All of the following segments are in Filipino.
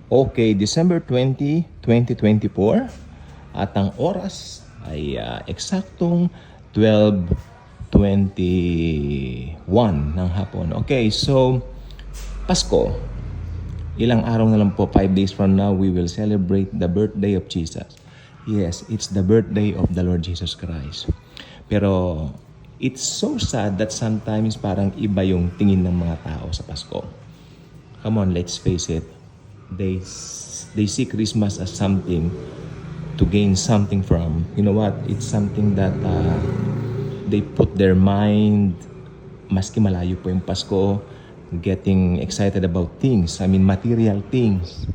Okay, December 20, 2024 at ang oras ay eksaktong 12:21 ng hapon. Okay, so Pasko, ilang araw na lang po, 5 days from now, we will celebrate the birthday of Jesus. Yes, it's the birthday of the Lord Jesus Christ. Pero it's so sad that sometimes parang iba yung tingin ng mga tao sa Pasko. Come on, let's face it. They see Christmas as something to gain something from. You know what? It's something that they put their mind, maski malayo po yung Pasko, getting excited about things. I mean, material things.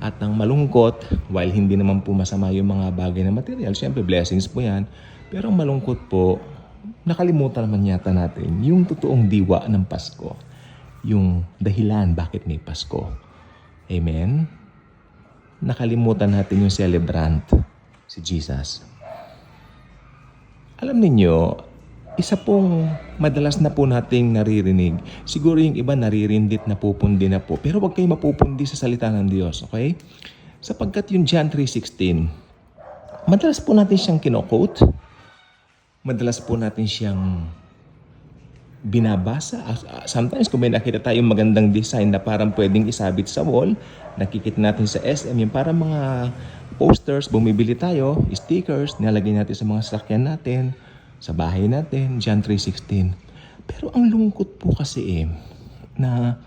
At ang malungkot, while hindi naman po masama yung mga bagay na material, syempre blessings po yan. Pero ang malungkot po, nakalimutan naman yata natin yung totoong diwa ng Pasko. Yung dahilan bakit may Pasko. Amen? Nakalimutan natin yung celebrant, si Jesus. Alam niyo, isa pong madalas na po nating naririnig. Siguro yung iba naririndit na pupundi na po. Pero huwag kayo mapupundi sa salita ng Diyos, okay? Sapagkat yung John 3:16, madalas po natin siyang kino-quote. Madalas po natin siyang binabasa. Sometimes kung may nakita tayong magandang design na parang pwedeng isabit sa wall, nakikita natin sa SM, yung parang mga posters, bumibili tayo, stickers, nilalagay natin sa mga sasakyan natin, sa bahay natin, John 3:16. Pero ang lungkot po kasi na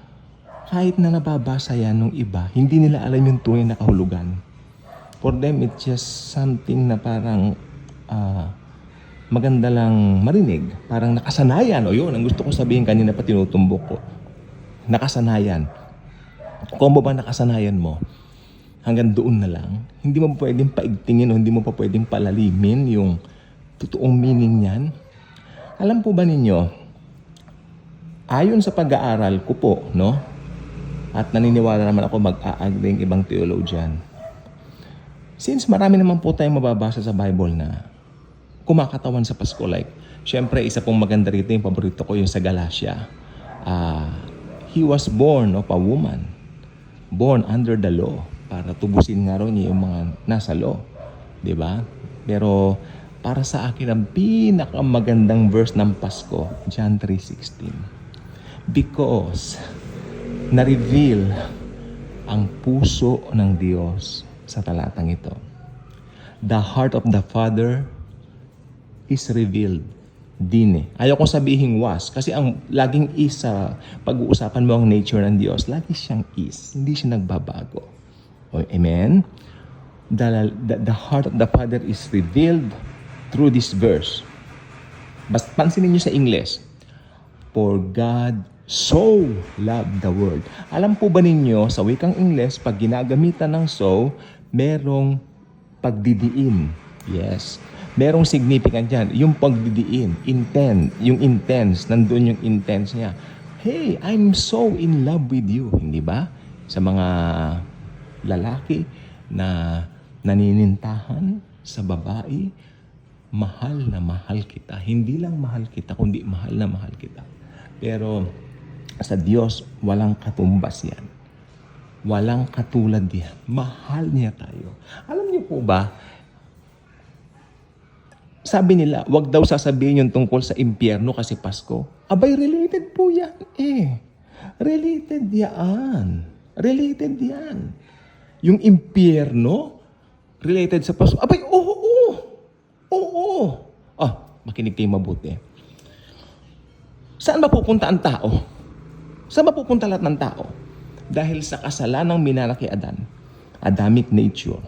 kahit na nababasa yan ng iba, hindi nila alam yung tunay na kahulugan. For them, it's just something na parang maganda lang marinig. Parang nakasanayan. O yun, ang gusto ko sabihin kanina pa tinutumbok ko. Nakasanayan. Kung ba nakasanayan mo, hanggang doon na lang, hindi mo pwedeng paigtingin o hindi mo pa pwedeng palalimin yung totoong meaning niyan. Alam po ba ninyo, ayon sa pag-aaral ko po, no? At naniniwala naman ako mag-a-agree ibang theologian. Since marami naman po tayong mababasa sa Bible na kumakatawan sa Pasko, like, syempre, isa pong maganda rito, yung paborito ko, yung sa Galatia. He was born of a woman, born under the law, para tubusin nga rin niya yung mga nasa law. Diba? Pero, para sa akin, ang pinakamagandang verse ng Pasko, John 3:16. Because, na-reveal ang puso ng Diyos sa talatang ito. The heart of the Father is revealed. Din Ayaw ko sabihin was. Kasi ang laging is sa pag-uusapan mo ang nature ng Diyos, lagi siyang is. Hindi siya nagbabago. Amen? The heart of the Father is revealed through this verse. Basta pansinin niyo sa English. For God so loved the world. Alam po ba ninyo, sa wikang English, pag ginagamitan ng so, merong pagdidiin. Yes. Merong significant yan. Yung pagdidiin, yung intense, nandun yung intense niya. Hey, I'm so in love with you. Hindi ba? Sa mga lalaki na naninintahan sa babae, mahal na mahal kita. Hindi lang mahal kita, kundi mahal na mahal kita. Pero sa Diyos, walang katumbas yan. Walang katulad yan. Mahal niya tayo. Alam niyo po ba, sabi nila, wag daw sasabihin yung tungkol sa impyerno kasi Pasko. Abay, related po yan Related yan. Related yan. Yung impyerno, related sa Pasko. Abay, oo. Makinig kayo mabuti. Saan ba pupunta ang tao? Saan ba pupunta lahat ng tao? Dahil sa kasalanang minalaki Adan. Adamic nature.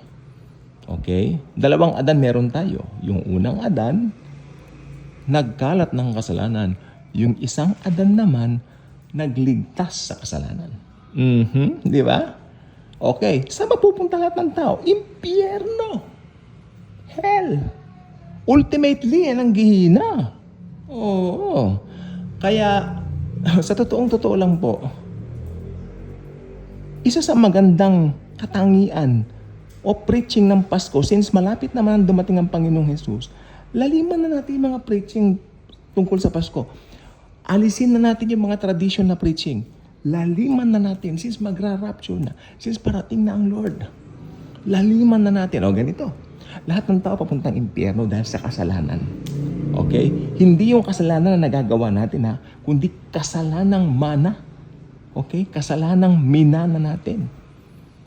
Okay? Dalawang Adan meron tayo. Yung unang Adan, nagkalat ng kasalanan. Yung isang Adan naman, nagligtas sa kasalanan. Di ba? Okay. Saan mapupunta lahat ng tao? Impyerno. Hell. Ultimately, yan ang gihina. Oo. Kaya, sa totoo lang po, isa sa magandang katangian o preaching ng Pasko, since malapit naman dumating ang Panginoong Jesus, laliman na natin yung mga preaching tungkol sa Pasko. Alisin na natin yung mga tradition na preaching. laliman na natin since magra-rapture na, since parating na ang Lord. Laliman na natin. O ganito, lahat ng tao papuntang impyerno dahil sa kasalanan. Okay? Hindi yung kasalanan na nagagawa natin ha, kundi kasalanang mana. Okay? Kasalanang minana natin.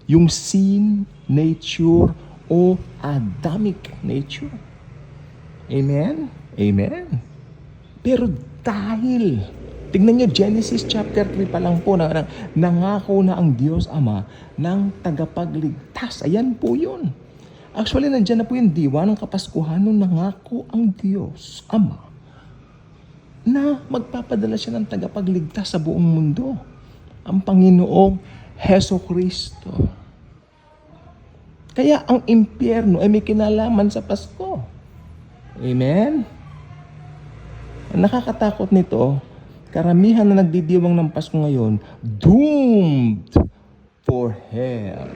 Yung sin nature o Adamic nature. Amen? Amen. Pero dahil, tignan nyo, Genesis chapter 3 pa lang po, nangako na ang Diyos Ama ng tagapagligtas. Ayan po yun. Actually, nandyan na po yung diwa ng Kapaskuhan nung nangako ang Diyos Ama na magpapadala siya ng tagapagligtas sa buong mundo. Ang Panginoong Heso Kristo. Kaya ang impyerno ay may kinalaman sa Pasko. Amen? Ang nakakatakot nito, karamihan na nagdidiwang ng Pasko ngayon, doomed for hell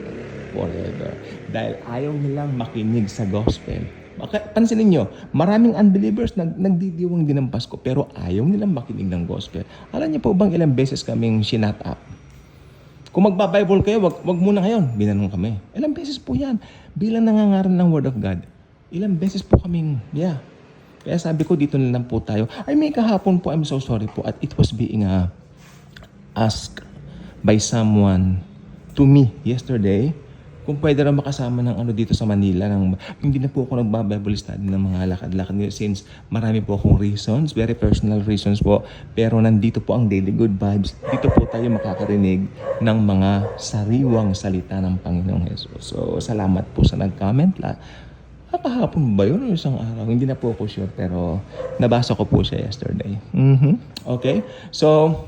forever. Dahil ayaw nilang makinig sa gospel. Pansinin nyo, maraming unbelievers nagdidiwang din ng Pasko, pero ayaw nilang makinig ng gospel. Alam niyo po bang ilang beses kaming sinat up? Kung magba-Bible kayo, wag muna ngayon. Binanong kami. Ilang beses po yan. Bilang nangangaral ng Word of God. Ilang beses po kaming, Kaya sabi ko, dito na lang po tayo. Ay, may kahapon po, I'm so sorry po. At it was being asked by someone to me yesterday kung pwede rin makasama ng dito sa Manila. Hindi na po ako nagba-Bible study ng mga lakad-lakad since marami po akong reasons, very personal reasons po. Pero nandito po ang Daily Good Vibes. Dito po tayo makakarinig ng mga sariwang salita ng Panginoong Jesus. So, salamat po sa nag-comment. Kahapon ba yun o isang araw? Hindi na po ako sure, pero nabasa ko po siya yesterday. Okay? So,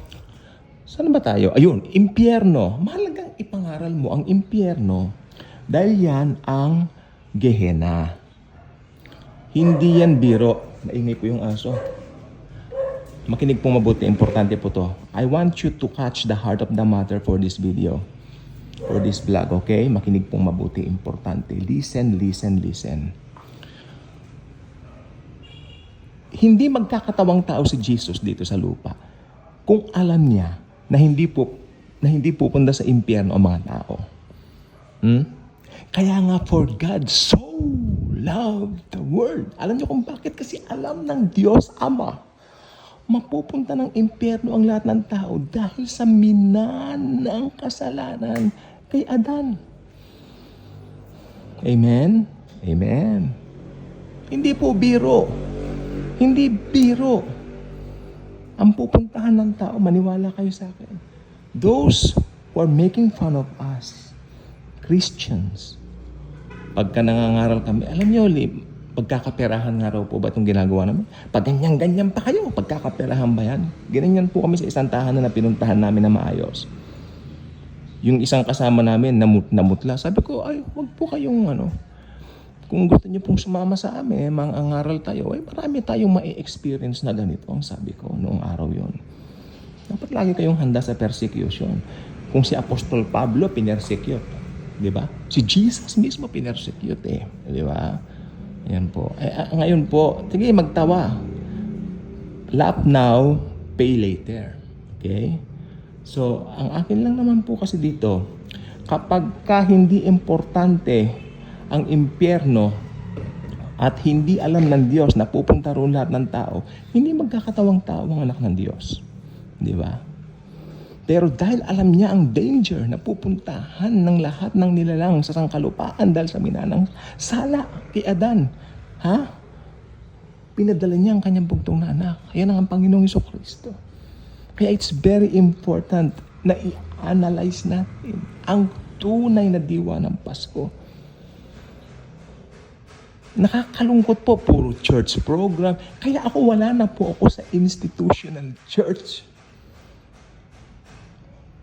saan ba tayo? Ayun, impyerno. Mahalagang ipangaral mo ang impyerno dahil yan ang Gehenna. Hindi yan biro. Naingay po yung aso. Makinig pong mabuti. Importante po to. I want you to catch the heart of the matter for this video. For this vlog, okay? Makinig pong mabuti. Importante. Listen, listen, listen. Hindi magkakatawang tao si Jesus dito sa lupa kung alam niya na hindi pupunta sa impyerno ang mga tao. Kaya nga, for God so loved the world. Alam niyo kung bakit? Kasi alam ng Diyos Ama, mapupunta ng impyerno ang lahat ng tao dahil sa minanang kasalanan kay Adan. Amen? Amen. Hindi po biro. Hindi biro. Ang pupuntahan ng tao, maniwala kayo sa akin. Those who are making fun of us, Christians, pagka nangangaral kami, alam niyo, pagkakaperahan nga raw po ba itong ginagawa namin? Pag ganyan-ganyan pa kayo, pagkakaperahan ba yan? Ganyan po kami sa isang tahanan na pinuntahan namin na maayos. Yung isang kasama namin, namutla. Sabi ko, ay, wag po kayong kung gusto niyo pong sumama sa amin, mangangaral tayo, ay marami tayong ma-experience na ganito, ang sabi ko noong araw yon. Dapat lagi kayong handa sa persecution. Kung si Apostol Pablo, pinersecute. Di ba? Si Jesus mismo pinersecute Di ba? Ayan po. Ngayon po, sige, magtawa. Laugh now, pay later. Okay? So, ang akin lang naman po kasi dito, kapag hindi importante ang impyerno at hindi alam ng Diyos na pupunta roon lahat ng tao, hindi magkakatawang tao ang anak ng Diyos. Di ba? Pero dahil alam niya ang danger na pupuntahan ng lahat ng nilalang sa sangkalupaan dahil sa minanang sala kay Adan, pinadala niya ang kanyang bugtong na anak. Yan ang Panginoong Jesucristo. Kaya it's very important na i-analyze natin ang tunay na diwa ng Pasko. Nakakalungkot po, puro church program. Kaya wala na po ako sa institutional church.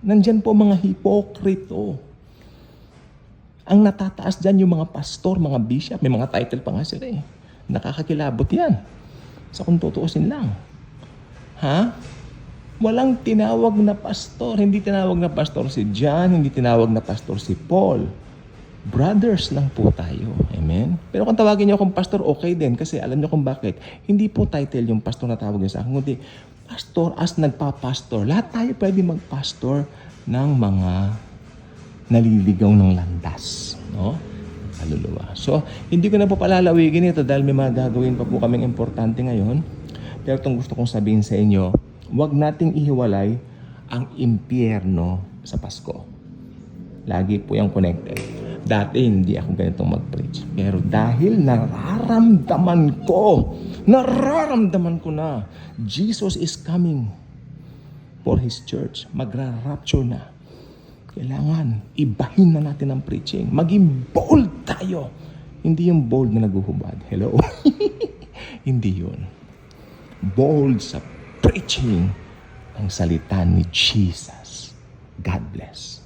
Nandyan po mga hipokrito. Ang natataas dyan yung mga pastor, mga bishop, may mga title pa nga sila Nakakakilabot yan. Sa kung tutuusin lang. Walang tinawag na pastor. Hindi tinawag na pastor si John, hindi tinawag na pastor si Paul. Brothers lang po tayo. Amen? Pero kung tawagin niyo akong pastor, okay din. Kasi alam niyo kung bakit. Hindi po title yung pastor na tawag niyo sa akin. Kundi Pastor, as nagpa-pastor, lahat tayo pwede mag-pastor ng mga naliligaw ng landas. No? Kaluluwa. So, hindi ko na po palalawigin ito dahil may mga gagawin pa po kaming importante ngayon. Pero itong gusto kong sabihin sa inyo, huwag nating ihiwalay ang impyerno sa Pasko. Lagi po yung connected. Dati hindi ako ganitong mag-preach. Pero dahil nararamdaman ko na Jesus is coming for His church. Magra-rapture na. Kailangan ibahin na natin ang preaching. Maging bold tayo. Hindi yung bold na naguhubad. Hello? Hindi yun. Bold sa preaching ang salita ni Jesus. God bless.